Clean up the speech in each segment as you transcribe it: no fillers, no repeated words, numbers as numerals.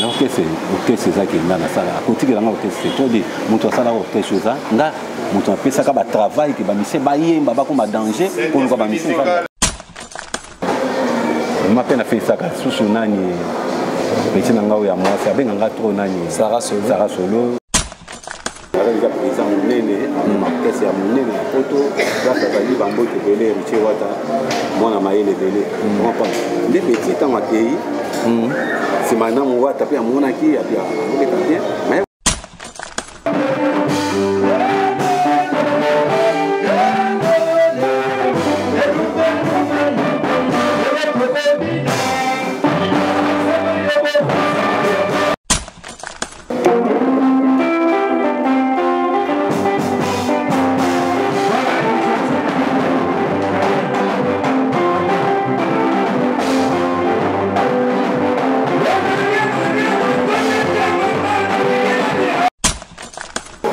orchestre ça qui est dans la salle à côté de l'orchestre c'est tout dit montre ça là orchestre ça nga montre un peu ça comme travail que ba mission ba yemba ba comme danger pour nous ba mission ça ma peine a fait ça sous nani petit nanga ya moi ça ben nga trop nani Sarah Solo avec la président nene ma orchestre ya nene photo ça va lui bambo te belé Richie Wata moi na maïle belé on pense les petits temps à pays c'est maintenant on va taper à mon acquis et puis on est bien mais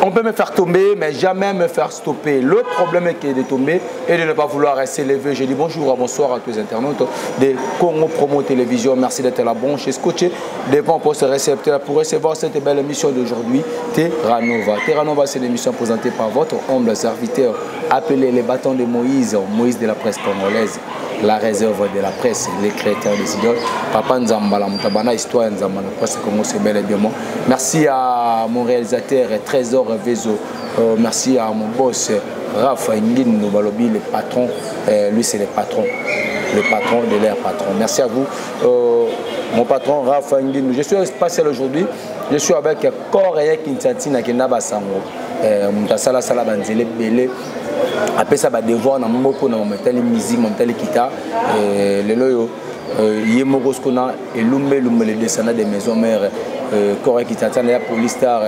On peut me faire tomber, mais jamais me faire stopper. Le problème est de tomber et de ne pas vouloir s'élever. Je dis bonjour, bonsoir à tous les internautes de Congo Promo Télévision. Merci d'être là, bon, chez Scotché, devant pour ce récepteur pour recevoir cette belle émission d'aujourd'hui, Terra Nova. Terra Nova, c'est l'émission présentée par votre humble serviteur, appelé les bâtons de Moïse, Moïse de la presse congolaise. La réserve de la presse, les créateurs des idoles. Papa Nzambala, Moutabana, Histoire Nzambala, presse Congo, c'est bel et bien moi. Merci à mon réalisateur Trésor Vezo. Merci à mon boss Rafa Ngin Balobi, le patron. Lui, c'est le patron de l'air patron. Merci à vous, mon patron Rafa Ngin. Je suis spatial aujourd'hui. Je suis avec Korea Kinsatina Kenaba Sango. Moutasala Salabanzele Belé. Après ça, devoir na mboko na metali musique, metali guitare. Le loyo yemoko skona elumbe les descendants des maisons mères. Korea Kinsatina la police star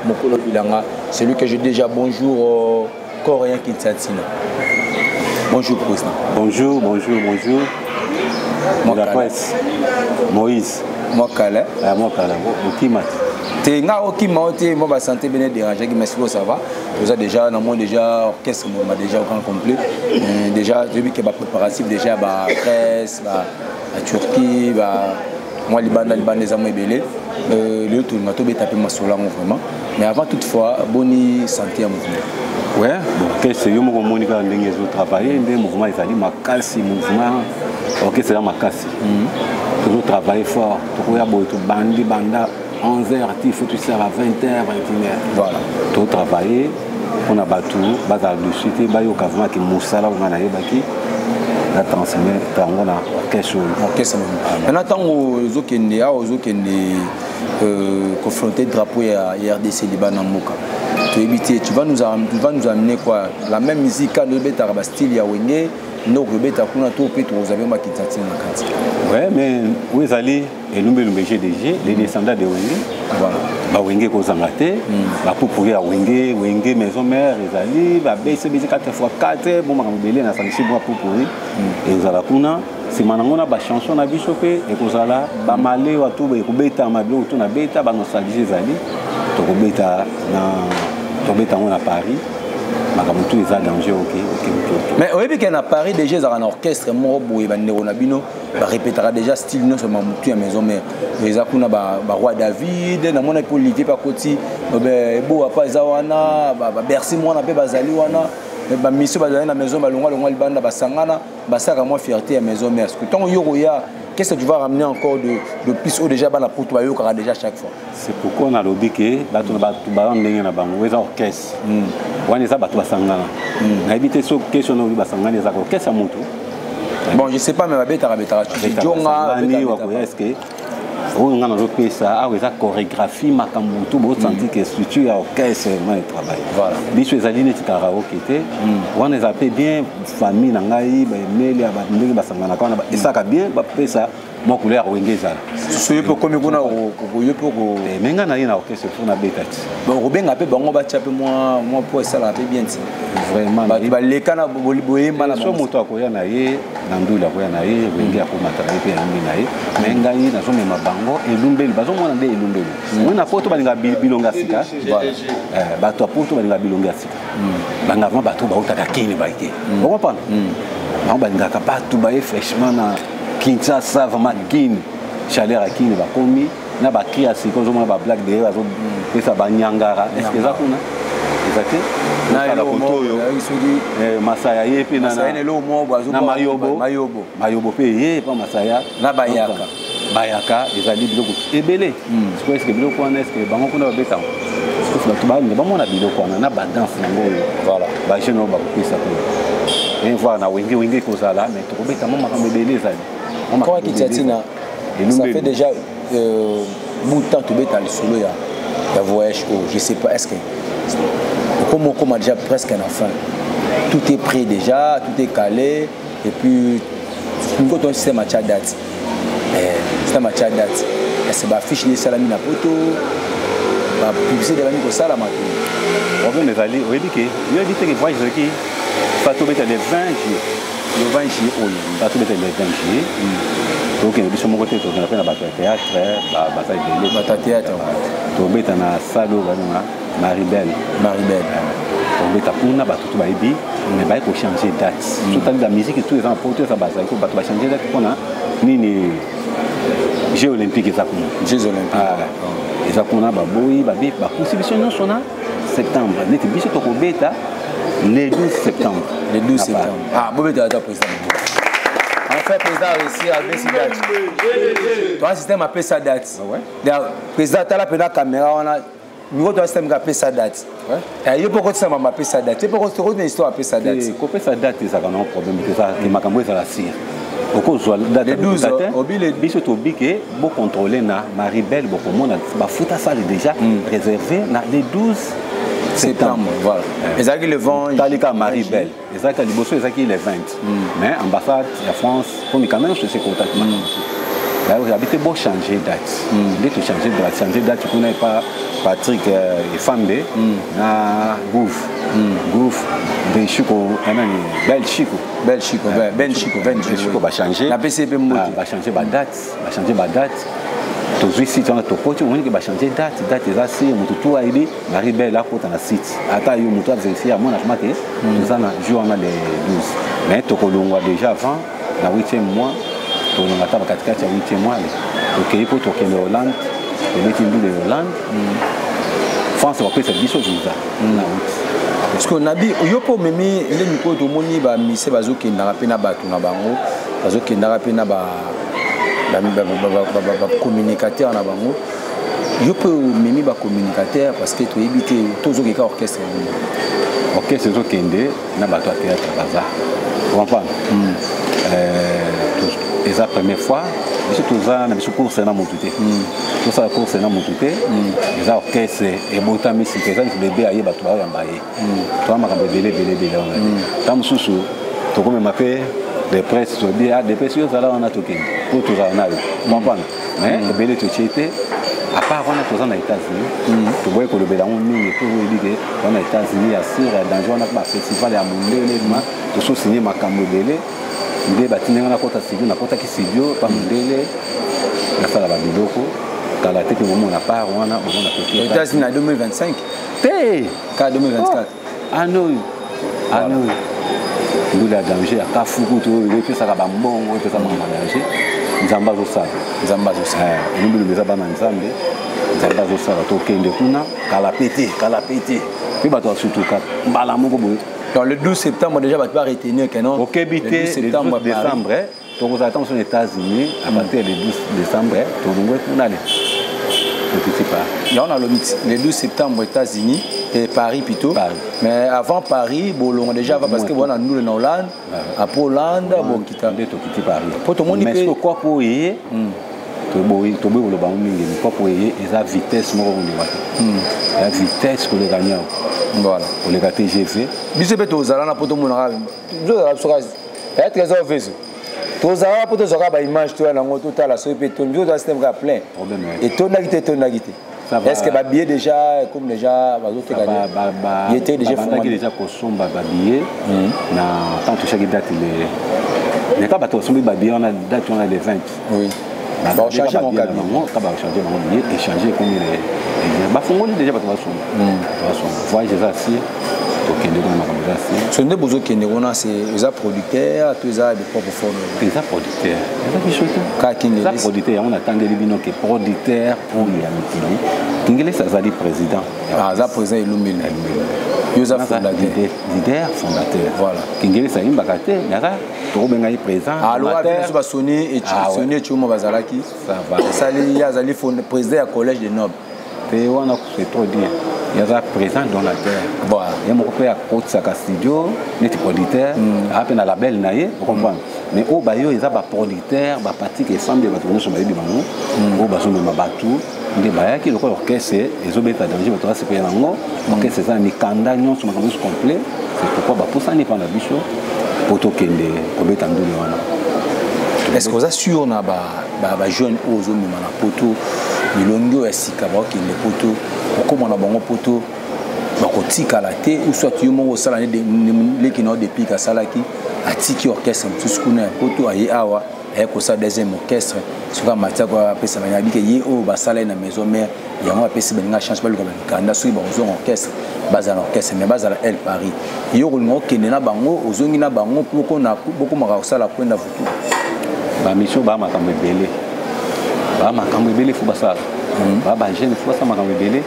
Mokolo Bilanga. C'est lui que je dis déjà bonjour Korea Kinsatina. Bonjour président. Bonjour. La presse Moïse. Moi Kale. Moi Kale. Okimat. Tenga Okima ote moi ba santé bien dérangé mais si ça va. Vous avez déjà dans moi déjà orchestre m'a déjà au grand complet. Déjà depuis que ba préparatif déjà ba presse ba Turquie ba moi Liban les amis belé le tout na to betaper masola vraiment mais avant toutefois boni santé à mouvement. Ouais, bon qu'est-ce que yo mo monika ndenge zo travailler ndenge mouvement ezali makasi mouvement orchestre ya makasi. Toujours travailler fort to ya boy to banda 11h, il faut tout ça à 20h, 21h. Voilà. Tout travailler, on a battu, bazar de suite, bayo kavma qui moussala on a yebaki. La transmettre, on a quelque chose. OK, on attend aux okende, confronter drapeau et RDC Liban en Moka. Tu éviter, tu vas nous amener quoi? La même musique quand le bêta style ya wenge. Donc le bêta qu'on a tout fait, vous avez ma kitati na kati. Ouais, mais où ils allaient et nous GDG, les descendants de Wenge. Voilà. Ba Wenge ko zangate, ba pour à Wenge maison mère, ils allaient, ba baisser 4x4, bon ma mbélé na sanchi bois pour pourri. Et ils allaient kuna, c'est maintenant ba chanson na bichopé et ko zala ba malé wa tout ba ko bêta ma bio tout na bêta ba nostalgie ils allaient. To ko bêta on a Paris. Tout est danger, ok. Mais oui, puis qu'à Paris, déjà, il y a un orchestre, il répétera déjà style, non seulement à la maison, mais il y a un roi David, il y a un Olivier Pakoti, Beau Apazawana, Bercy, moi, on a Bazali, Monsieur Bazali, la maison, moi fierté à la maison, mais est-ce que tant qu'est-ce que tu vas ramener encore de plus haut déjà pour toi déjà chaque fois? C'est pourquoi on a dit que les orchestres, on est à éviter ce question de orchestre. Bon, je ne sais pas, mais on a une chorégraphie, on senti que structure à orchestre travail. Voilà. Biso ezali neti karaoke te. On les appelle bien famille nangai ba emeli ba ndenge basangana kana ba esaka bien ba pesa mo couleur wengeza. Soyo pe komi kuna ko yepo ko menga na ina orchestre pour na betati. Bon robenga pe bango ba chape moi pour ça la pe bien ti. Vraiment ba lekana boyemba na so moto akoya na ye na ndula koya na ye wengi akomata pe na mbina ye. Menga yi na so mema bango elumbeli bazomona nde elumbeli. Mona poto balinga bilonga sika. Voilà. Bato poto balinga bilonga sika. Banga avant bato ba utaka kini ba ite. Vous comprenez? On balinga ka bato ba fraîchement na Kinshasa vraiment Guinée. Chaleur à Kini va commis na ba ki asi ko zo ma ba black derrière zo pesa ba nyangara est-ce que ça kuna exacté na la photo yo masaya ye pe na na mayobo pe ye pa masaya na bayaka bayaka ezali biloko ebele est-ce que biloko wana est-ce que bango kuna babeta parce que bato balinga bamona biloko wana na badanse yango oyo voilà bajeune oyo bakopesa pe et voir na wenge kozala mais tokobeta mo makambo ebele ezali kwa Kitiatina ça fait déjà bout de temps tobeta le solo ya voyage je sais pas est-ce que comme on a déjà presque un enfant tout est prêt déjà tout est calé et puis quand on système à date système à date c'est ba fiche les salami na poto ba publicité de la miko sala mato on veut les aller on dit que il dit que voyage qui pas tout mettre les 20 juillet le 20 juillet on pas tout mettre les 20 juillet donc il biso moko te to na pena ba théâtre ba ba théâtre to mettre na salo ba na Maribel on mettre kuna ba tout ba ibi mais ba ko changer date tout la musique tout les emporter ça ba ça ko ba changer date kona nini Jeux olympiques ezakuna Jeux olympiques ezakuna baboyi babi ba constitution non sona septembre neti biso to ko beta le 12 septembre ah bobeta ta président en fait président a réussi à baisser date toi système appelle ça date ouais président tala pena caméra on a nous doit système appelle ça date ouais et yo poko ça m'a appelle ça date tu poko to une histoire appelle ça date ko appelle ça date ça quand un problème que ça que makambo ça la sire le 12 biso to bike bo contrôler na Maribel bo komona ba futa ça déjà réservé na le 12 septembre voilà ezaki le 20 talika Maribel ezaki liboso ezaki le 20 mais ambassade de France comme quand même ce contact là vous habitez beau changer date dès que changer date tu connais pas Patrick et Fambe na Gouf Ben Chico Bel Chico va changer la PCP va changer ba date to ici tu as to coach on dit que va changer date ça c'est mutu tout aider Maribel là pour na site ata yo mutu vérifier à mon achema que nous en jour on a les 12 mais to kolongwa déjà avant na 8e mois to na taba katikati ya 8e mois OK pour to kende Hollande le meeting de Hollande France va faire cette biso visa na route parce que nabi yopo memi le miko to moni ba mise bazoki na rapena bato na bango bazoki na rapena ba communicateur na bango yopo memi ba communicateur parce que to éviter tozoki ka orchestre zo kende na bato à théâtre bazar vous comprenez et la première fois je suis toujours na biso course na motuté tout ça course na motuté les orchestre et botami si que ça bébé aye bato ba yambaye toi makambo belé tam susu to comme m'appelle des presse to dia des presse yo sala on a token pour tout ça na yo comprendre mais belé to chité à part on a tous en États-Unis to boy ko le bela on ni pour dire que on a États-Unis à sur dans on a pas festival ya mondele ma to so signer makambo belé ndé batinga na kota studio na kota ki studio pa mondele na sala ba biloko kala te que moment na part on a aux États-Unis en 2025 té ka 2024 ah non nous la danger à kafuku to le pe ça ba mbongo pe ça ba danger nzamba zo sala nous le beza ba nzambe nzamba zo sala to kende kuna kala pété pe ba to surtout ka mbala moko boy. Dans le 12 septembre, déjà, tu vas retenir que non. Ok, le 12 décembre, tu vas attendre aux États-Unis à partir du 12 décembre, tu vas aller. Là, on a le 12 septembre aux États-Unis et Paris plutôt. Paris. Mais avant Paris, bon, déjà, parce que voilà, nous, en Hollande, après Hollande, bon, quitte Paris. Pour tout le monde, mais ce quoi pour y to boy le bango mingi ni popo yé eza vitesse moko ni la vitesse que le gagnant voilà pour le TGV biso pe to zala na poto mona ngabe biso la soka ya trésor vezo to zala poto zoka ba image to na ngoto tala so pe to biso da système ka plein et to na gité est-ce que ba billet déjà comme déjà ba autres gagner il était déjà fondé déjà ko somba ba billet na tant que chaque date les pas bato somba ba billet on a date on a les 20 oui. On va changer mon cabine. On va changer mon billet et changer comme il est. Bah, faut déjà pas voyage ça tokende kuna makambo eza se sonde bozokende kuna c'est eza producteur to eza de propre forme eza producteur eza biso te ka Kingelesa eza producteur yango natangeli bino ke producteur oyo ya mikili Kingelesa azali président aza président Elumbelu yo eza fondateur voilà Kingelesa yimbaka te yaza tokobenga ye président alors biso basoni et soni chuma bazalaki ça va sali yazali président ya collège de noble te wana c'est trop dire yaza président donateur voilà ye moko pe akotisaka studio neti producteur ape na label na ye okomprendre mais oyo bayo eza baproducteur bapartike esamble bato nyonso bayebi bango oyo bazomema bato nde bayaki lokola orchestre ezobeta danger bato basepeya nango orchestre eza na mikanda nyonso makambo nyonso complet c'est pourquoi bapusani mpa na biso po tokende kobeta ndule wana est-ce que oza sûr na bajeune oyo ozomema na poto milongi oyo ya sika bakokende poto okomona bango poto bakotikala te ou soit yo moko osala leki na yo depuis asalaki atiki orchestre mosusu kuna ya poto aye awa aye kosala deuxième orchestre soki amatiako apesa banyabi ke ye oyo basala ye na maison mare yango apesi baninga change baluka balikanda soki bakozonga orchestre bazala na orchestre mais bazala el Paris yo kolinga okende na bango ozongi na bango bokomaka kosala kwenda vutu bamisio baa makambo ebele fo basala baa bagene fo basala makambo ebele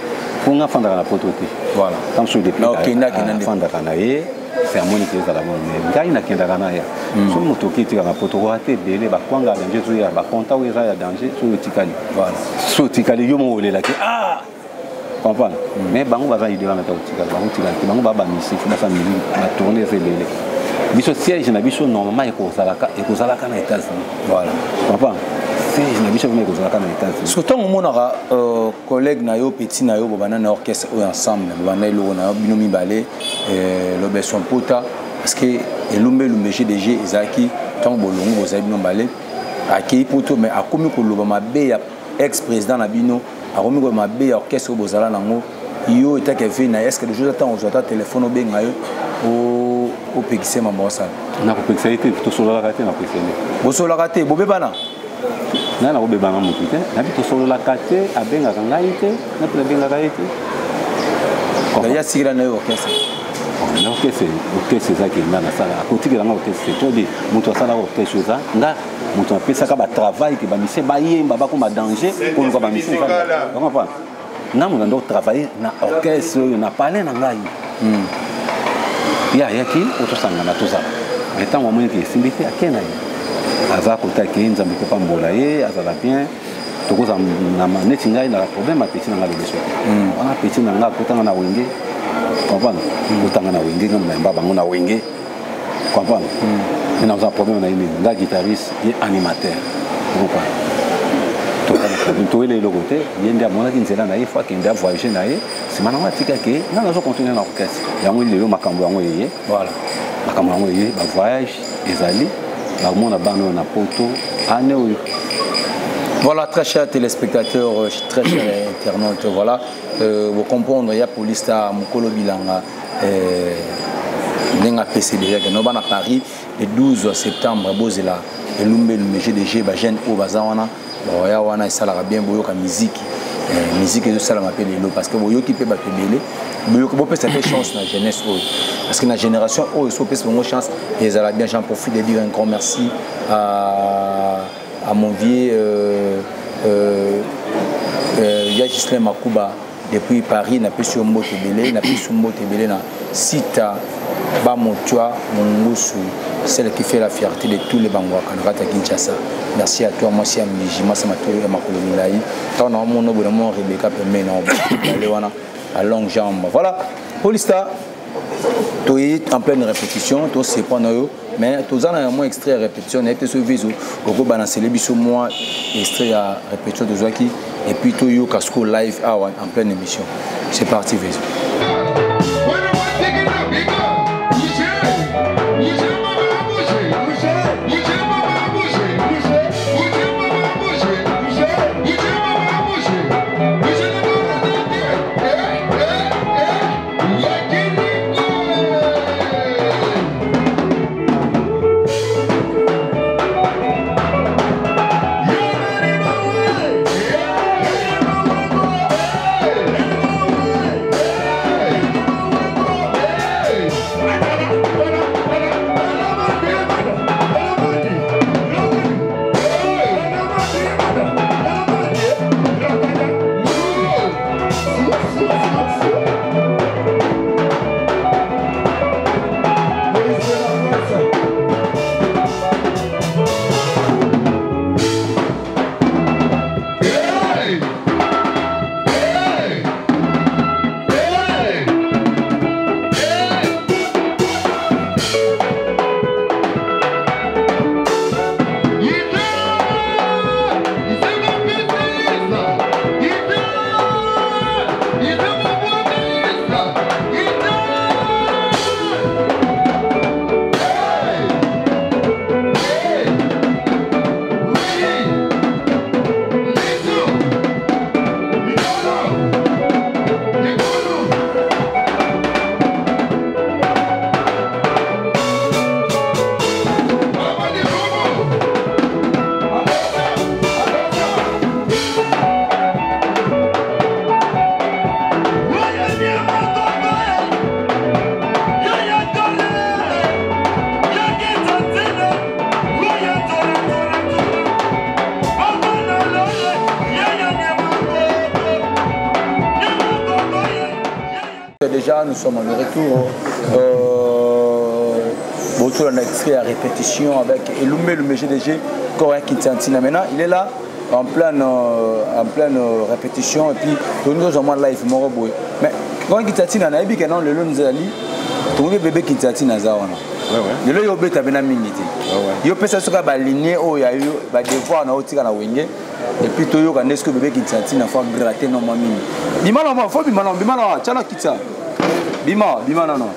fo nga afandaka na poto te voilà tant so depuis afandaka na ye sermoni ke ezala mone ngai nakendaka na ye so moto oki etikaka poto koa te ebele bakwanga ya danger toya bakonta oyo eza ya danger soyo etikali so otikali yo mo olelaki comprendre mais bango baza idée wana ta otikali bango tikali te bango baa bamisi fo basala mili batourne eza ebele biso siège na biso normalement ekozalaka na États-Unis voilà comprendre siège na biso ekozalaka na États-Unis surtout omonaka collègue na yo petit na yo bobanda na orchestre oyo ensemble bobanda eloko na yo bino mibale Robertson Pota parce que Elumbelu GDG ezalaki ntango bolongo bozali bino mbale akei poto mais akomi koloba mabe ya ex président na bino akomi koloba mabe ya orchestre oyo bozala nango yo etaki evi na est-ce que le jour ntango ozwata telefone obenga yo opekise mama osala nakopekisa ye te tosololaka te napekisa ye bosololaka te bobebana ngai nakobebanga motu te nabi tosololaka te abengaka ngai te nape nabengaka ye te ya sikila na yo orchestre na orchestre ezaki nga nasala akotikelanga orchestre todi moto asalaka orchestre eza nga moto apesaka batravail ke bamisie bayemba bakoma danger koluka bamisie comprendre nga moto anda otravaille na orchestre oyo na pale na ngai ye ayaki otosangana tozala mais ntango amoniki esimbi te ake na ye aza kotaki ye nzambe mpe pambola ye azala bien tokozala neti ngai na problème apeti na nga lebeso te wana apeti na nga akotanga na wenge comprendre kotanga na wenge nga monaemba bango na wenge comprendre me nakozala problème na ye nini nga guitariste ye animateur okopana toyele eloko te ye nde amonaki nzela na ye fo akende avoyage na ye nsima nango atikaki ye nga nazocontinue na orchestre yango lelo makambo yango eye voilà makambo yango eye bavoyage ezali bakomona bana oyo na poto ane oyo. Voilà, très chers téléspectateurs, très chers internautes, voilà, vous comprendre, il y a police à Mukolo Bilanga, Nenga PCD, qui est à Paris, le 12 septembre, Bozela, Elumbelu GDG, Bajen O Bazawana, Wana et Salara bien, Boyoka musique, musique et ça m'appelle Elo, parce que Boyoki peut battre Belé, Boyoka peut faire chance dans la jeunesse, parce que la génération O, ils sont peut faire chance, et ça bien, j'en profite de dire un grand merci à mon vieux Yagisle Makuba depuis Paris, n'a pas su un mot tébélé, n'a pas su un mot tébélé, na Sita Bamotua, Mongosu, celle qui fait la fierté de tous les Bangwa, Kanrata Kinshasa. Merci à toi, moi c'est Amijima, c'est ma tour et ma colonie. Tant on a mon nom, vraiment Rebecca Pemena, à longue jambe. Voilà, Polista. Tu es en pleine répétition, tu sais pas mais tu as un extrait à répétition, tu es sur le visu, tu as balancé les bisous, moi, extrait à répétition de Zouaki, et puis tu as Casco live en pleine émission. C'est parti, visu. déjà, nous sommes à le retour. Beaucoup on a extrait à répétition avec Eloumé, le GDG, Coréen Kintantina. Maintenant, il est là en pleine répétition et puis nous sommes en live. Mais quand Kintantina, on a dit que non, le long nous a dit, tout le bébé Kintantina Zawana. Il y a eu des gens qui ont été il y a des personnes qui ont été alignées, il y a eu des devoirs qui ont été et puis il y a eu des bébés qui ont été grattés. Bima, il faut Bima, tu as quitté ça. Bima, non.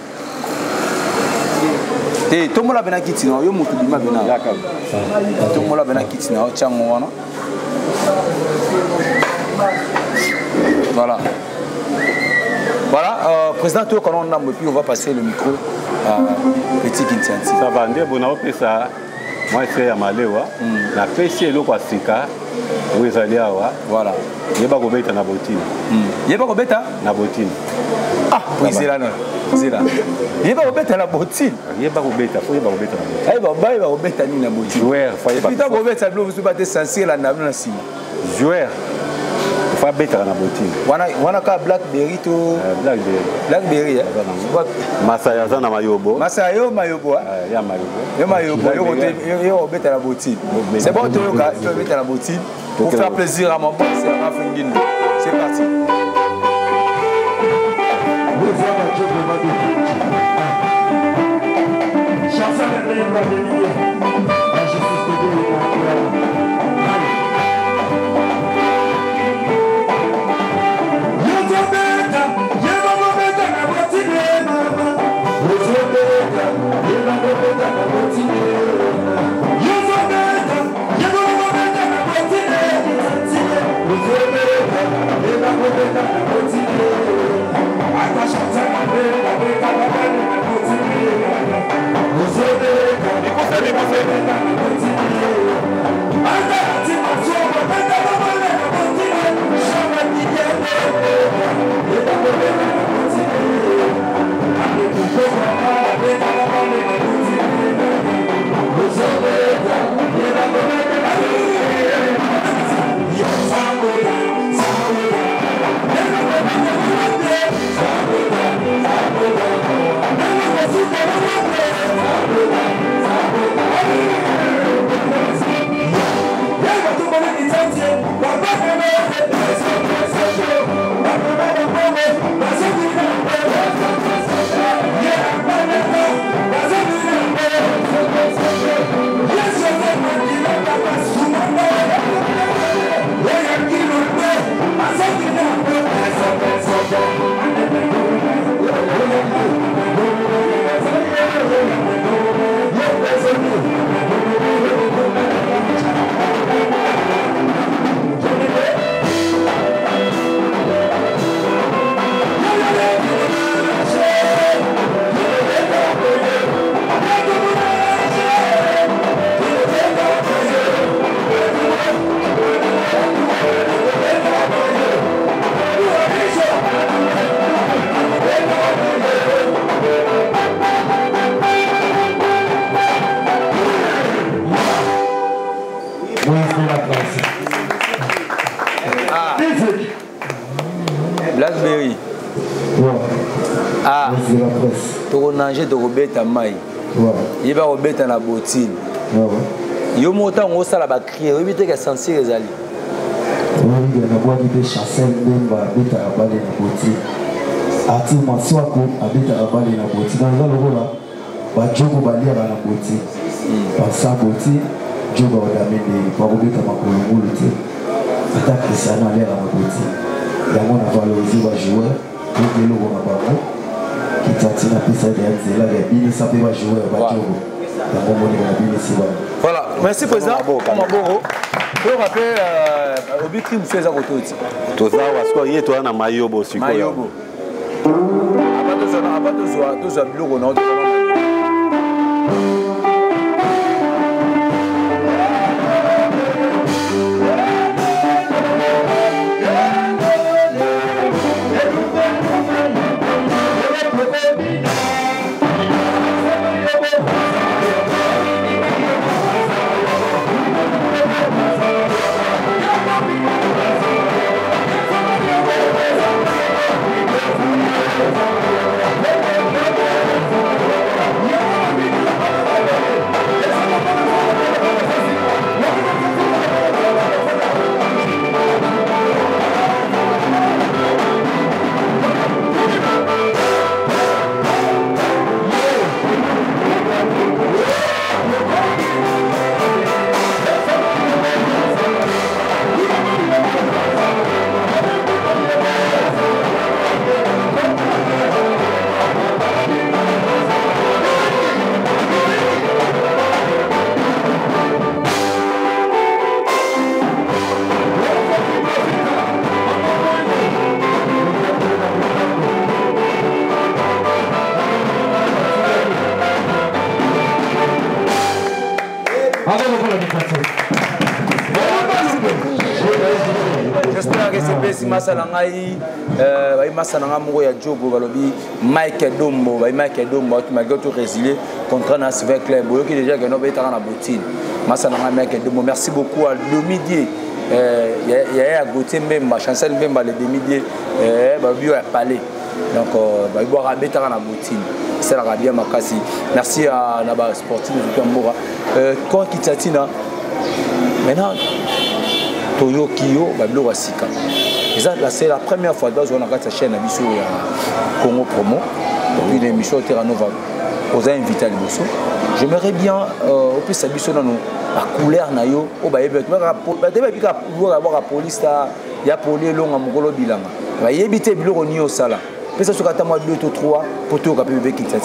Et tout le monde a bien quitté, il y a Bima. Tout le monde a bien quitté, voilà. Voilà, président, tout le monde a puis on va passer le micro à Petit Kintanti. Ça va, ça. Moi, c'est à Maléwa. La PC est là, Sika. Où ils allaient à voilà. Il n'y a pas de bête na botine. Il n'y a pas de bête na botine. Ah, oui, c'est là. Il n'y a pas de bête na botine. Il n'y a pas de bête. Il faut y avoir bête na botine. Il y a pas de bête na botine. Joueur, il faut y avoir. Putain, de bête, ça doit vous battre censé la nave na sima. Joueur. Il faut bête na botine. Wana ka Blackberry to Blackberry. Masaya za na mayobo. Masaya yo mayobo. Ya mayobo. Yo mayobo. Yo bête na botine. C'est bon, tu veux bête na botine. Pour faire plaisir à mon boss, c'est Rafingine. C'est parti. Blackberry. Ah, tu as de Robert Maï. Il va Robert na botine. Yo monta on sala ba crier, oui te que censé les ali. Oui, na bois de chasser ndemba beta abale na botine. Ati maswako abeta abale na botine. Dans le rôle ba jogo ba lira na botine. Ba sa botine, jogo ba damende ba Robert makolo muluti. Attaque ça na lira na botine. Ya mona valoriser ba joueur, pour le rôle ba bango. Qui t'attire à pisa de Zela, il y a bien ça peut pas jouer ba jogo. Voilà, merci président. Je rappelle au but qui me fait ça autour. Tout ça parce que hier toi na mayobo siko. Mayobo. Abato bureau non. J'espère que c'est Bessi Massalangaï, Massalanga Moro ya Djogo, Balobi, Mike Dombo, malgré tout résilié contre un avec Claire Boyo qui déjà gagné à la bottine. Massalanga Mike Dombo, merci beaucoup à Domidier. Il y a Gauthier Mbemba, Chancel Mbemba, le Domidier, Balobi à Palais. Donc, il y a Bétara à la bottine. C'est la Rabia Makasi. Merci à Naba Sporting de Kamboura. Quand Kitsatina, maintenant, Toyo Kiyo, Bablo Wasika. C'est la première fois que on a regardé sa chaîne à Congo Promo. Depuis l'émission Terranova, on a invité à l'émission. J'aimerais bien, au plus, ça dans la couleur nayo, au baïbek. Mais avoir la police, il y a police long à Mongolo Bilanga. Il y a évité Bilo Nio Sala. Mais ça, c'est quand moi 2 ou 3 pour tout le monde qui est à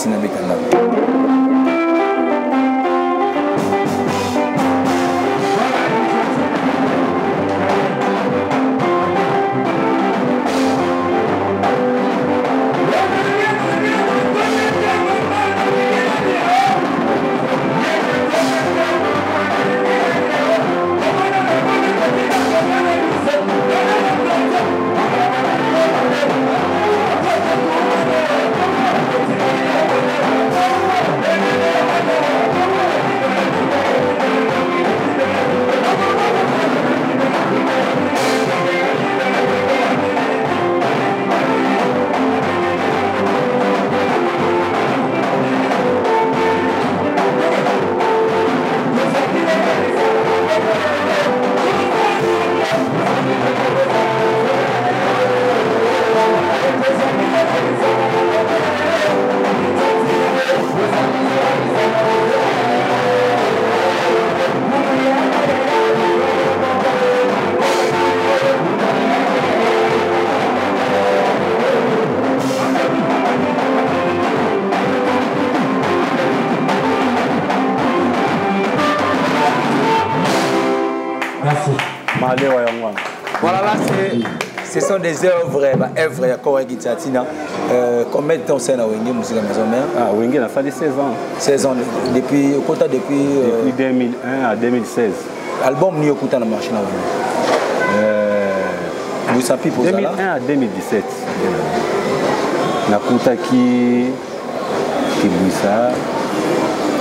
Voilà, là, ce sont des œuvres, œuvres, combien de temps c'est à Wenge, musique à maison mère? Ah, Wenge, ça fait 16 ans. 16 ans, depuis 2001 à 2016. Album ni okuta na machine à Wenge. Vous savez pour ça 2001 à 2017. Nakuta qui Bouissa.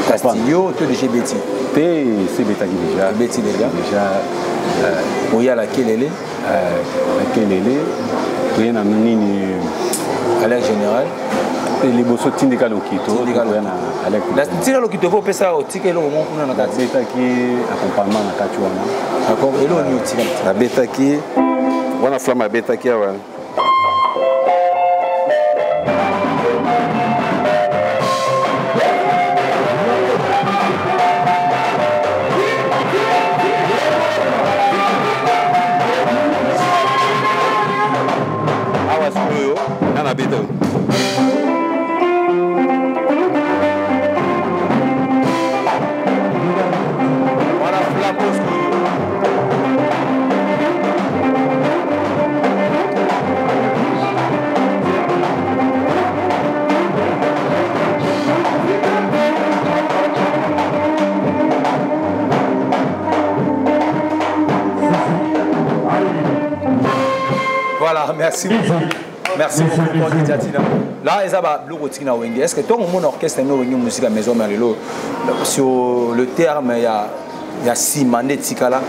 Castillo, tout de chez Betty. C'est Betty déjà. Betty déjà. Il y a laquelle elle est. Il y a une à l'air général. Les bossos tindika lokito. La tindika lokito faut penser au ticket là au moment où on a gâté. Beta qui accompagnement na katuana. D'accord. Et là on y tire. La beta qui, on a flamme beta qui a. Merci beaucoup. Merci beaucoup pour l'initiative. Là, est-ce que tout le monde orchestre a une musique à maison, mais sur le terme, il y a 6 manettes Tikala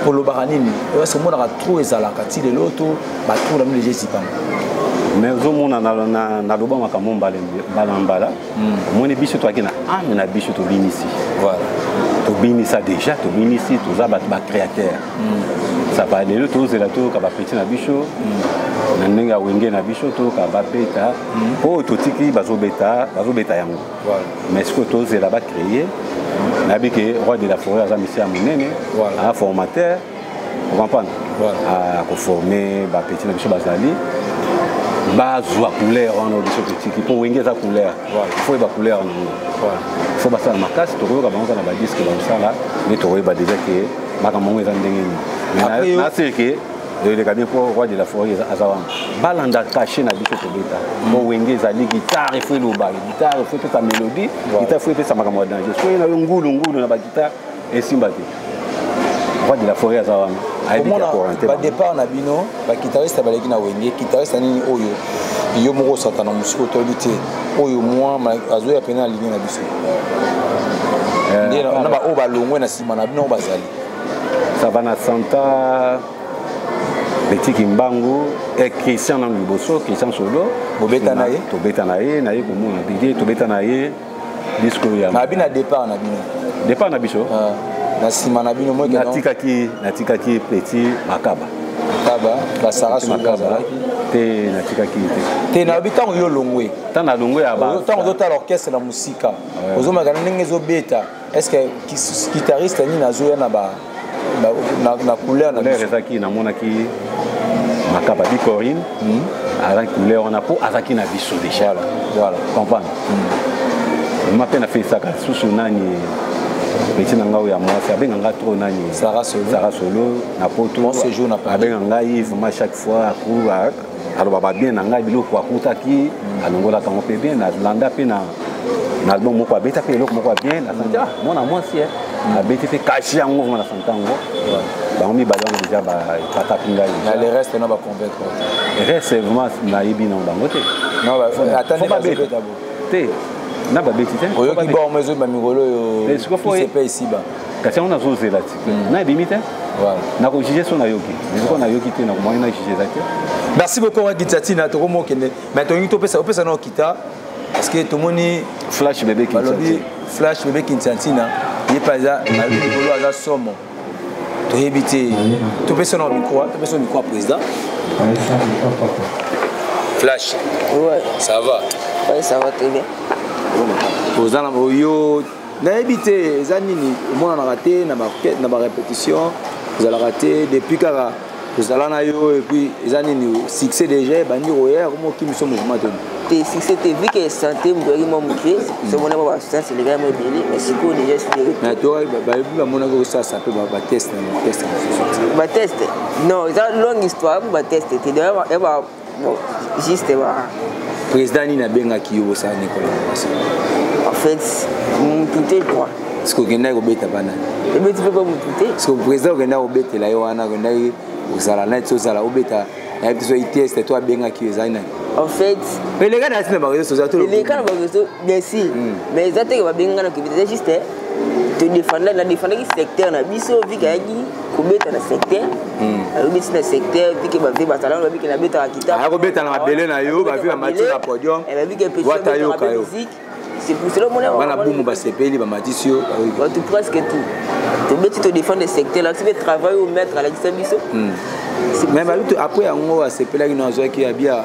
pour le baranini. Est-ce que le monde a trouvé ça là, quand il est l'autre, bah tout le monde est juste pas. Mais au monde na loba makamon balambala. Moi ne biche toi qui na âme na biche to binisi. Voilà. To binisa déjà, to binisi to za ba créateur. Ça va aller l'autre c'est la to ka ba petit na bicho. Na nenga wenge na bicho to ka ba beta. Po to tiki bazo beta yango. Voilà. Mais ce que to c'est là-bas créé. Na bi que roi de la forêt za monsieur Amunene. Voilà. Un formateur. Vous comprenez? Voilà. À conformer ba petit na bicho bazali. Base la couleur en audition critique pour winguer sa couleur il faut la couleur il faut passer ma casse tu vois quand on a disque comme ça là mais tu vois déjà que ma maman est en dingue mais là c'est que le cabinet pour roi de la forêt azawam balanda caché na biso to beta pour winguer za guitare il faut le bas guitare il faut sa mélodie guitare il faut sa maman danger soit na ngulu na ba guitare et simbati roi de la forêt azawana ba départ na bino ba guitariste baleki na wenge guitariste nini oyo yo moko satana musiko to bité oyo moi azo ya pena ligne na biso na ba o ba longwe na sima na bino bazali ça va na Santa Petit Kimbangu et Christian Nangiboso Christian Solo bobeta na ye to beta na ye komona bidé to beta na ye disco ya na bina départ na biso na sima na bino moi natikaki Petit Makaba ba Sarah Makaba te natikaki te na bitango yo longwe tana longwe ya ba tango zo ta l'orchestre la musika ozo magana ndenge zo beta est-ce que guitariste ni na zo ya na ba na couleur na ezaki namonaki Makaba di Corinne avec couleur on a pour azaki na biso déjà voilà comprendre mapena fait ça ka susu nani petit nanga ya mwasi abenganga trop nani Sarah Solo na poto mon séjour na pas abenganga vraiment chaque fois aku alors baba bien nanga biloko akutaki alongola kango pe bien na landa pe na album moko abeta pe eloko moko bien na santa mona mwasi abeti pe kashi yango na santa ngo bango balon déjà ba pata pinga na le reste na ba convaincre le reste vraiment na yibi na bango te non ba attendez ba beta te na ba beti te oyo ki ba mezo ba migolo yo c'est pas ici ba kasi on a zo zelati na bimite voilà na ko juger son ayoki mais on ayoki te na ko moyen na juger zaki merci beaucoup à Gitatina to mo kende mais to ngito pesa na kita parce que to moni flash bébé Kintantina il pas ça na migolo aza somo to hebité to pesa na micro président flash ouais ça va ouais ça va très bien ozana yo na hebité zanini mona na raté na ba répétition vous allez rater depuis kara vous allez na yo et puis zanini succès déjà bandi royer comme qui nous mouvement te succès te vu que santé mbori mo mouké c'est mon ba assistance les gars mo belé mais c'est quoi déjà c'est mais toi ba mona ko ça peut ba test ba test non c'est une longue histoire ba test te d'ailleurs ba juste ba président ni na benga ki yo ça Nicolas en fait tout est quoi ce que genda ko beta bana et ben tu peux pas me touter ce que président genda ko beta la yo wana genda uzala na tso zala obeta na biso itest toi benga ki yo zaina en fait mais les gars dans ba réseaux sociaux les gars ba réseaux bien sûr mais ça te ba benga na ki juste te défendre qui secteur na biso vu kayaki ko beta na secteur alors beta na secteur vu que ba vi ba salon ba vi que na beta akita ko beta na mabele na yo ba vi ba match na podium et ba vi que petit yo kayo c'est pour cela mon wana boum ba sepeli ba matisio tout presque tout te beta te défendre le secteur là tu veux travailler ou mettre à la biso mais après yango a sepela qui nous qui a bien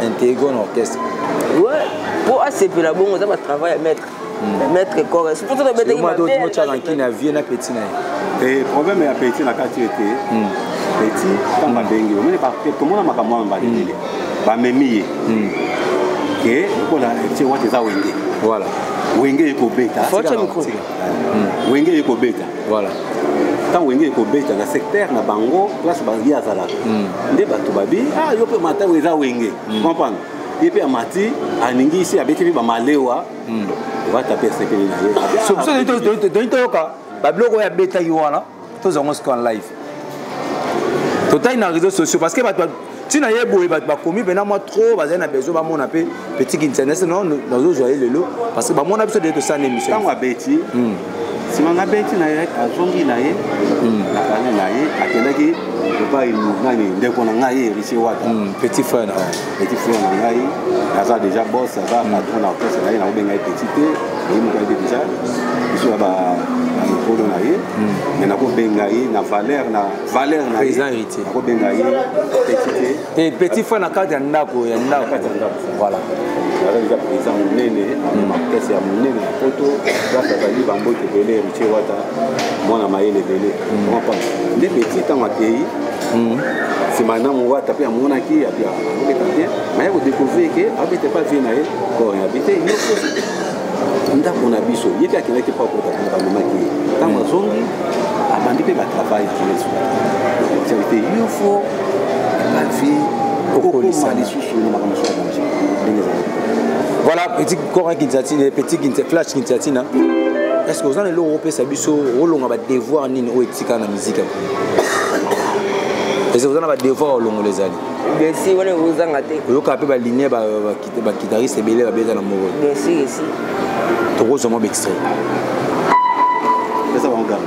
intégré en orchestre ouais pour ACP là bon ça va travailler à mettre mettre corps c'est pour ça que mettre moi d'autres mots qui na vie na petit na et problème ya petit na kati était petit quand ba bengi mais pas tout monde makamwa ba lele ba memiye que ko la ti wate za wenge voilà wenge iko beta wenge iko beta voilà tant wenge iko beta na secteur na bango place ba ya zala nde bato babi yo pe mata weza wenge comprendre et puis amati aningi ici abeti ba malewa va taper sepeli na ye so so do ka ba bloko ya beta ki wana to zongo scan live to tai na réseaux sociaux parce que tina yebo ba komi bena moi trop bazana na besoin ba mona pe petit internet non nous joyeux lelo parce que ba mona biso de to ça émission tant wa beti si on a beti na ye azongi na ye na kana na ye akendaki ba il nani ndeko na ngai riche wata petit frère na ngai aza déjà boss aza patron na orchestre na ye na obenga petit pe et mo ka déjà biso ba mokolo na ye mais na ko benga ye na valeur na président héritier na ko benga ye petit frère na kati ya ndako voilà voilà déjà président munene ma orchestre ya munene na poto grâce à lui bambo te belé héritier wata mona mayele belé on pense les petits temps akei c'est maintenant on va taper à mon acquis à bien mais vous découvrez que habite pas bien naé quand habiter il faut ndako na biso yeka kile ke pas pour ta mama qui tant mazongi abandi pe ba travail qui est sur c'est il faut la vie au colisali sous na kama voilà petit corps qui tati petit qui flash qui tati na est-ce que vous avez l'Europe ça biso rolonga ba devoir nini o etika na musique est-ce que vous avez ba devoir rolonga les ali bien sûr on est aux angate yo ka pe ba ligne ba guitariste belé ba beza na moko bien sûr ici to ko zomo extrait ça va on gagne.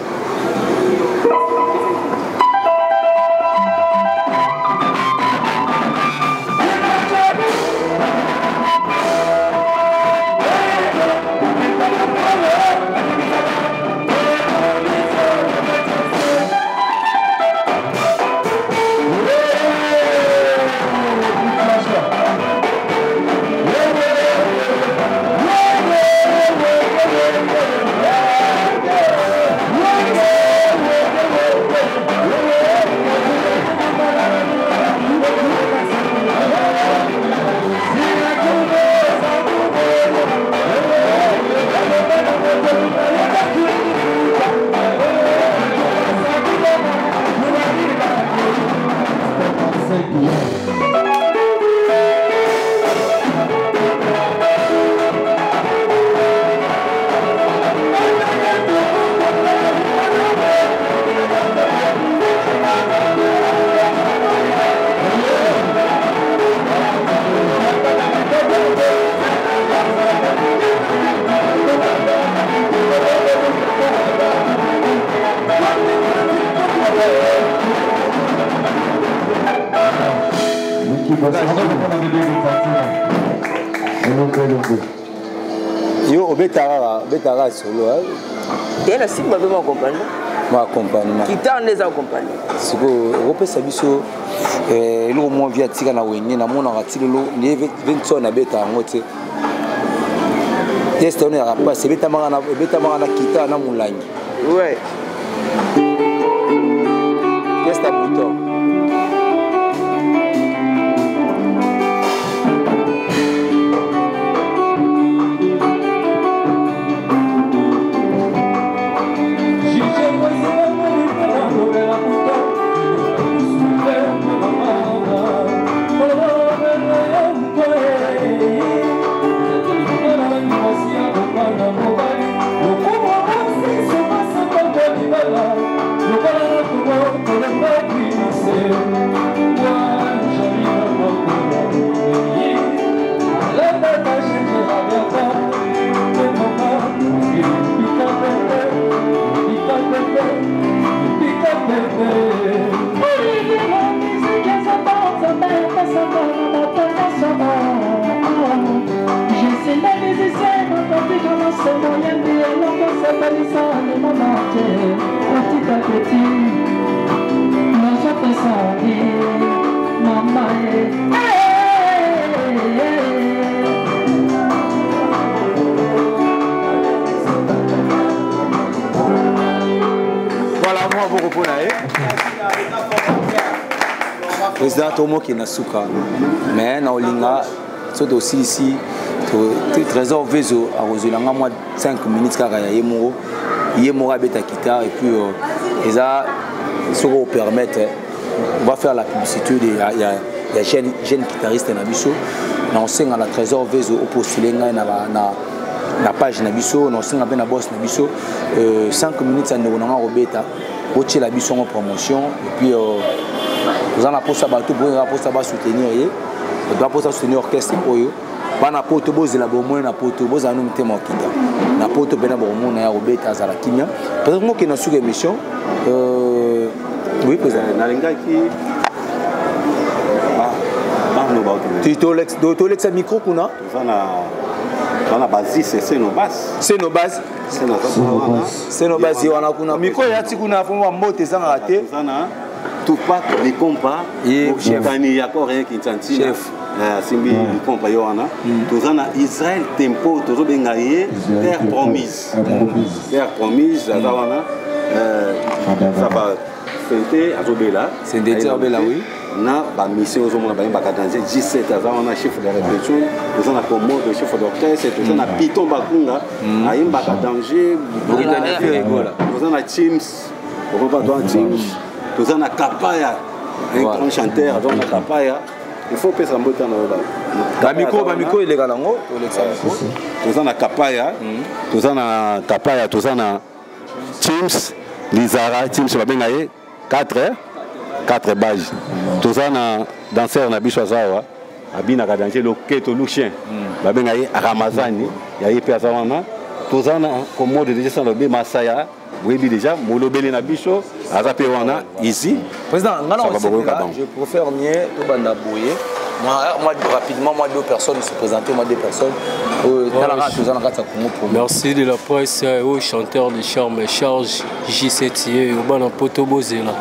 Yo obetara solo et la simba be m'accompagner accompagnement kita on les accompagner siko opesa biso lo mo via tika na wenye na mona ratilelo ni 20 na beta ngote test on era pas c'est beta manga na kita na mulangi ouais test à bouton. Président Tomo qui est Nasuka, mais na olinga c'est aussi ici trésor vezo à Rosolanga moi 5 minutes car il y a mora beta guitare et puis ça ça va permettre on va faire la publicité il y a jeune guitariste na biso na on sing à la trésor vezo au postuler na page na biso na on sing na boss na biso 5 minutes à nous na robeta au la biso en promotion et puis vous en avez pour bateau pour ça soutenir et doit pour ça soutenir orchestre pour eux pas na poto bozi la bomoi na poto boza nous mettre mon kita na poto bena bomoi na robeta za la kimia parce que moi qui na sur émission oui président na linga qui no ba to lex micro kuna on a basi c'est nos bases c'est nos bases on a kuna micro ya tikuna fo mbote za raté Tupac les compas chef ani yako rien qui tanti chef simbi les compas yoana tozana Israël tempo tozo bengaye terre promise ça va fêter azobela c'est des obela oui na ba mission ozomona ba mbaka danger 17 azana chef de répétition tozana commande de chef d'orchestre tozana piton bakunga ayimbaka danger tozana teams on va pas teams Tozana Kapaya, un grand chanteur, Tozana Kapaya. Il faut que ça me Bamiko il est galango. Tous en a Kapaya, tous en a Kapaya, tous en a Teams, Lizara, Teams Babengaye, 4 bages. Tous en a danseur na Bishwazawa, Abina Kadanje, le Keto Luchien, Babengaye, Ramazani, Yaye Piazawana, tous en a commode déjà sans le Masaya. Oui, déjà, Molobeli na Bicho, Azapewana, ici. Président, je préfère mieux tout Bandaboye. Moi, rapidement, moi, 2 personnes se présenter, moi, 2 personnes. Merci de la presse au chanteur de charme, Charge J7, au Bana Potobozela.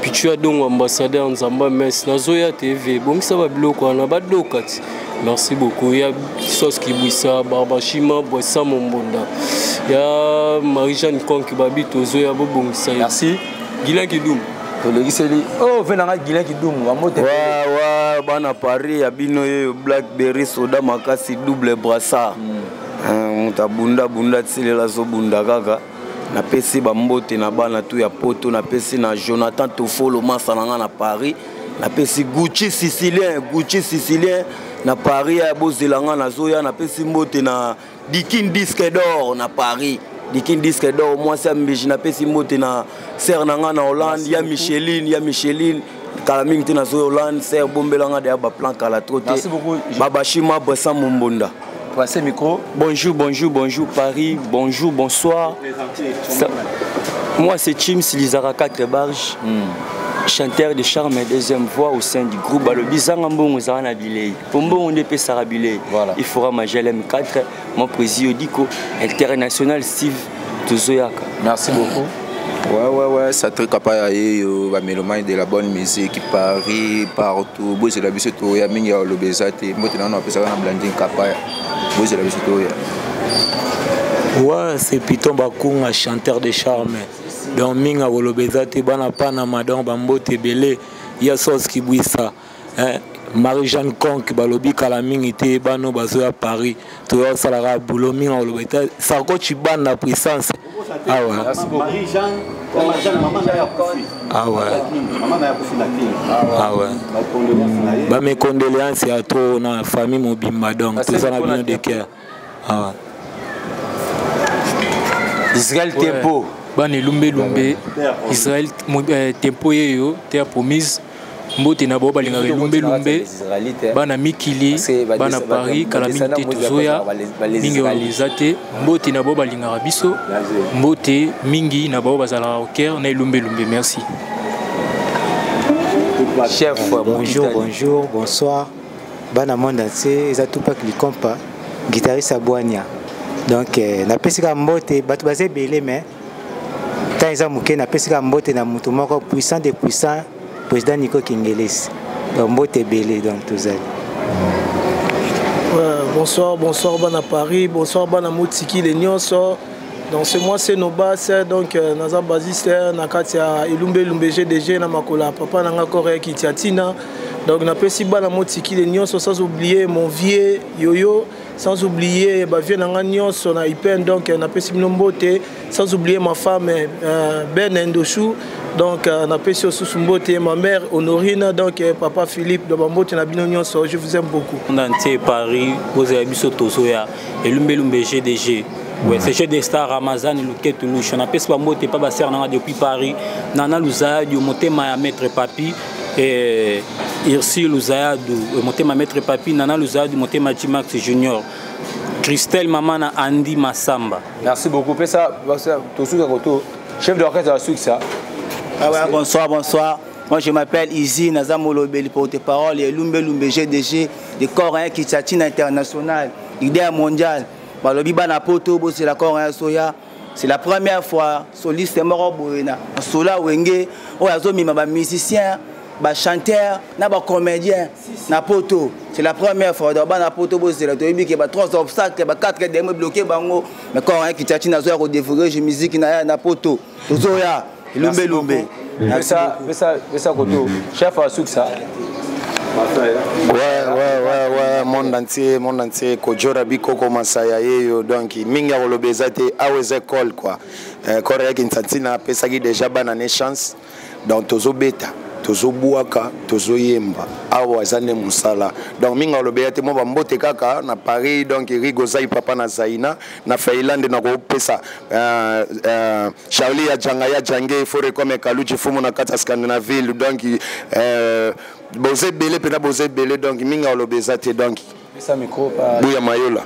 Puis tu as donc ambassadeur Nzamba Mess, Nazoya TV, bon, ça va bloquer, on a pas de bloqué. Merci beaucoup. Il y a Sos Kibouissa, Barbachima, Boissa Mombonda. Il y a Marie-Jeanne Konk, Babi Tozo, Yabo Bongsa. Merci. Guilain Kidoum. Oh, venez Guilain Kidoum. Ouais, Bana Paris, Abino, Blackberry, Soda Makasi, double brassard. Mutabunda, Bunda, Tsilela, Zobunda, Gaga. Na pesi bambote na bana tu ya poto na pesi na Jonathan Tofolo Masananga na Paris na pesi Gucci sicilien na Paris ya Bozelanga na Zoya na pesi mbote na Dikin Disque d'Or na Paris Dikin Disque d'Or moi ça mbiji na pesi mbote na Ser nanga na Hollande ya Micheline Kalaming tina Zoya Hollande Ser bombelanga de ba plan kala troté Babashima Bossa Mombonda. Passez micro. Bonjour Paris, bonjour, bonsoir. Moi c'est Chims Lizara 4 barges, chanteur de charme et deuxième voix au sein du groupe Balobizangambon Zana Bilei. Pombo on est Sarabilei. Il fera ma GLM4, mon président Diko, international Steve Tozoyaka. Merci beaucoup. Ouais, ça très capable de mélomane de la bonne musique Paris partout. Bon c'est la biso to ya mingi ya lobezate. Moi on appelle ça un blending capable. Bon c'est la biso to ya. Ouais, c'est Piton Bakunga, chanteur de charme. Dans minga lobezate bana pana madame bambote belé, ya Sos Kibouissa. Marie-Jeanne Konk balobi kala mingi te bano bazo ya Paris. To ya salara boulot minga lobezate. Ça ko tu ban la puissance. Ah ouais. Marie-Jeanne, maman n'a pas ah ouais. Maman n'a pas ah ouais. Bah mes condoléances à toi, na famille Mobimba donc tout ça n'a bien de cœur. Ah ouais. Israël Tempo. Bane Lumbe. Israël Tempo yeyo, terre promise. Mbote na bo balinga Lumbe. Bana Mikili, bana Paris, Kalamite Tozoya, mingi walizate. Mbote na bo balinga biso. Mbote mingi na bo bazala au cœur na Lumbe. Merci. Chef, bonjour, bonsoir. Bana monde entier, ils a tout pas que compa, guitariste à Boania. Donc na pesika mbote batu bazé belé mais tant ils a muké na pesika mbote na mutu moko puissant de puissant. Président Nico Kingelis. Donc, mbote belé donc tout ça. Bonsoir Bana Paris, bonsoir Bana Motiki les Nyonso. Donc c'est moi c'est nos basses donc naza basiste na katia Ilumbe GDG na makola papa nanga Corée Kitiatina. Donc na pesi Bana Motiki les Nyonso sans oublier mon vieux Yoyo, sans oublier ba vieux nanga Nyonso na Ipen donc na pesi mnombote, sans oublier ma femme Ben Ndoshu. Donc na pesi Osusumbote ma mère Honorine donc papa Philippe de Bambote na bino Nyonso, je vous aime beaucoup. On a Paris, vous avez biso Tozoya et Lumbe GDG. Ouais, c'est chez des stars Ramazan et Luke Toulouche. On a pas mbote pas basser depuis Paris. Nana Luzaya du monter ma maître papi et Irsi Luzaya du monter ma maître papi. Nana Luzaya du monter ma Max Junior. Christelle Mamana Andy Massamba. Merci beaucoup. Ça, chef d'orchestre à la suite ça. Ah ouais, bonsoir. Moi je m'appelle Izzy Nazamolo Beli porte-parole et Lumbe GDG de Coréen Kitsatine international, idée mondiale. Balobi bana poto bo c'est la Coréen Soya. C'est la première fois soliste moro boena. Sola wenge o azomi ba musicien, ba chanteur, na ba comédien na poto. C'est la première fois dans bana poto bo c'est la tobi ke ba 3 obstacles, ba 4 demo bloqué bango. Mais Coréen Kitsatine na zo redéfourer je musique na poto. Tozoya Lumbe. Ça Koto. Chef à suite ça. Ouais, monde entier, Kojora Biko Masaya yeyo donc mingi ya lobezate aweze école quoi. Corée Kinsatina pesaki déjà banane chance donc tozo beta tozobwaka tozoyemba awa azane musala donc minga lobea te mo bambote kaka na Paris donc Rigo Zai papa na Zaina na Finlande na ko pesa Charlie ya janga ya jange fore comme Kaluchi fumu na kata Scandinaville donc boze belé pena boze belé donc minga lobeza te donc ça micro pas Bouya Mayola.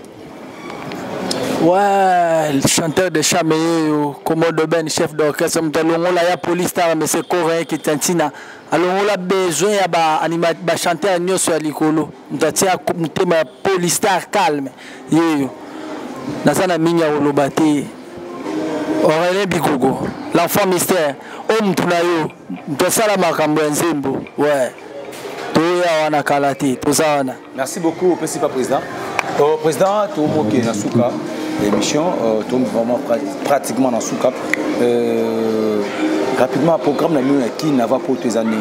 Ouais, le chanteur de Chameyo, Komodo Ben, chef d'orchestre, la ya police star, mais c'est coréen qui t'entina. Alors on a besoin de chanter à Nyo sur l'icolo. On a un police star calme. Yo, Nasana Minya Olobate, Aurélien Bikogo, l'enfant mystère, Homme Tunayo, Tosala Makambo Nzembo. Ouais. Merci beaucoup, Président. Président, tout le monde qui est dans Souka, l'émission, tout le monde vraiment pratiquement dans Souka. Rapidement, un programme qui n'a pas pour tes années.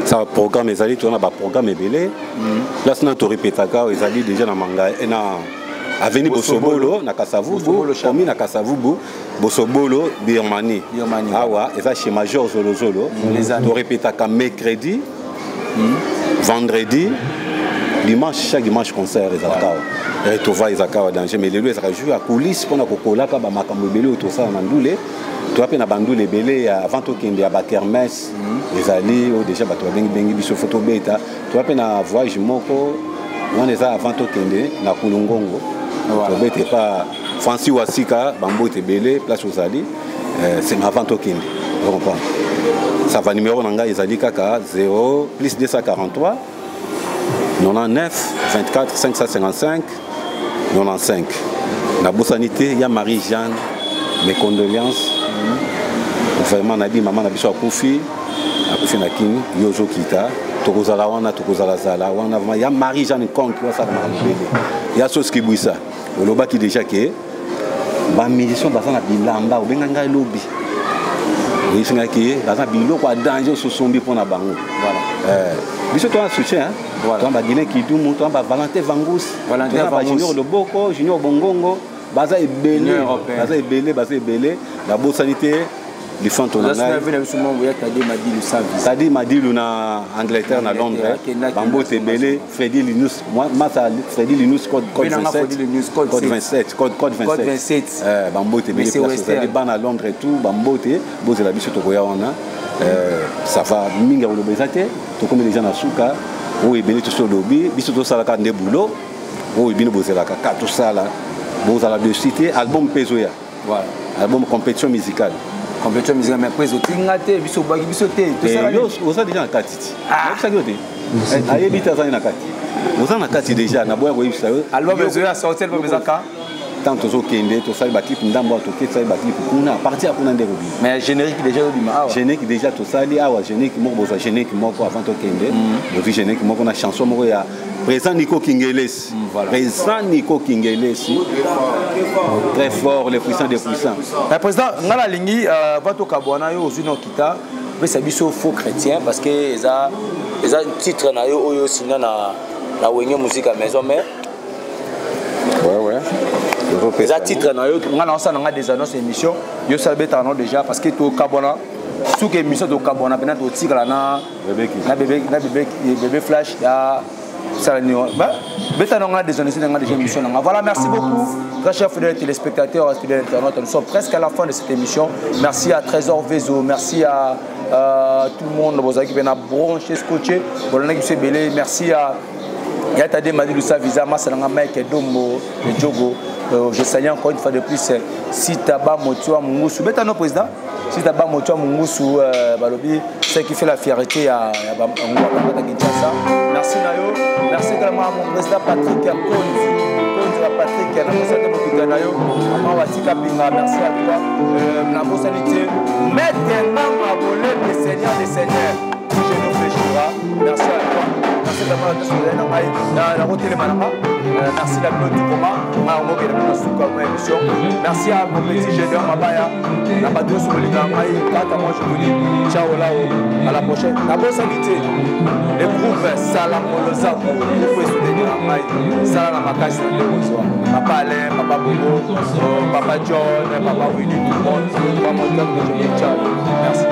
Ça programme, ils allaient tourner un programme belé. Là, c'est notre répétateur, ils allaient déjà dans manga et na avenue Bosobolo, na Kasavubu, Komi na Kasavubu, Bosobolo, Birmanie. Ah ouais, et ça chez Major Zolo Zolo. Tu répétateur mercredi. Vendredi, dimanche, chaque dimanche concert les Zakawa. Et tu vas les Zakawa danger, mais les lieux jouent à coulisses pour la cocola, comme Makambo Belé ou tout ça, Mandoulé. Tu as à Bandoulé Belé avant tout qu'il y a Kermesse, les alliés, déjà, tu as bengi sur photo bêta. Tu as à voyage Moko, on est avant tout qu'il y a Kulungongo. Tu n'es pas Francis Wassika, Bambo Belé, place aux alliés, c'est avant tout qu'il y a. Vous comprenez? Ça va numéro nanga Izali Kaka 0 plus 243 99 24 555 95. La Bossanité, il y a Marie-Jeanne, mes condoléances. Vraiment, Nabi, maman, Nabi, soit Koufi, Koufi Nakin, Yojo Kita, Tokozala Wana, Tokozala Zala, il y a Marie-Jeanne Kong qui va ça. Il y a Sos qui bouille ça. Le loba qui déjà qui est, la musician, ça n'a pas lamba, ou bien un lobby. Il y a des danger sur son pour la banque. Voilà. Tu as un soutien. Tu as Guinée qui doit monter, Valentin Vangous, Junior Loboko, Junior Bongongo, Baza est belé, la bonne sanité, les fantômes. Tadi Madilou na Angleterre, na Londres, Bambo est belé, Freddy Linus, moi, Freddy Linus, code 27, code 27. Bambo est belé, c'est ban à Londres et tout, Bambo est, Bozé la biche au Royaume, ça va, Minga ou le Bézate, tout comme les gens à Souka, où est belé tout sur le lobby, biche tout ça la carte de boulot, où est bien Bozé la carte, tout ça là, Bozé la biocité, album Pezoya, voilà, album compétition musicale. Compétition musicale, mais après, Tingate, Bisobagi, Bisoté, tout ça. Vous avez déjà un catiti. Ah, ça y est. Aïe, vite, ça y est, un catiti. Vous avez un catiti déjà. Na boya, oui, ça y est. Album, vous avez sorti le premier accord. Tant que vous avez tout ça, il y a des clips, il y a des clips. On a parti à prendre des rubis. Mais générique déjà, générique déjà, tout ça, il y a générique, générique, avant tout Kende. Le vie générique, on a chanson, il y a présent Nico Kingeles. Présent Nico Kingeles. Très fort, les puissants des puissants. Président, Ngala Lingi, Vato Kabwana, aussi non kita, mais c'est biso faux chrétien parce que les a titre na yo oyo sina na wenge musique à maison mais. Ouais. Les titres na yo ngana ça nga des annonces émission yo salbe ta non déjà parce que to Kabwana sous que émission to Kabwana pena to tigala na bébé flash ya ça voilà, merci beaucoup, très chers fidèles téléspectateurs et fidèles internautes. Nous sommes presque à la fin de cette émission. Merci à Trésor Vezo, merci à tout le monde, vos équipes, branché, scotché, merci à Yatade Madilousa Visa, Massalanga Mike, Dombo, et Djogo. Je salue encore une fois de plus si Taba Motua Mungoussou. Bétano président, si Taba Motua Mungoussou, c'est qui fait la fierté à Kinshasa. Merci Nayo, merci également à mon président Patrick Konzi, Patrick, merci à toi, la personnalité, maintenant à voler les seigneurs des seigneurs, je nous fléchira, merci à toi. Merci la du comment, merci à mon petit général Mabaya, la bateau sur le moi je vous dis ciao là, à la prochaine. La bonne sanité, les groupes Salam Moloza, vous pouvez soutenir Salam Makasi, Papa Alain, Papa Bobo, Papa John, Papa Willy, tout le monde, merci.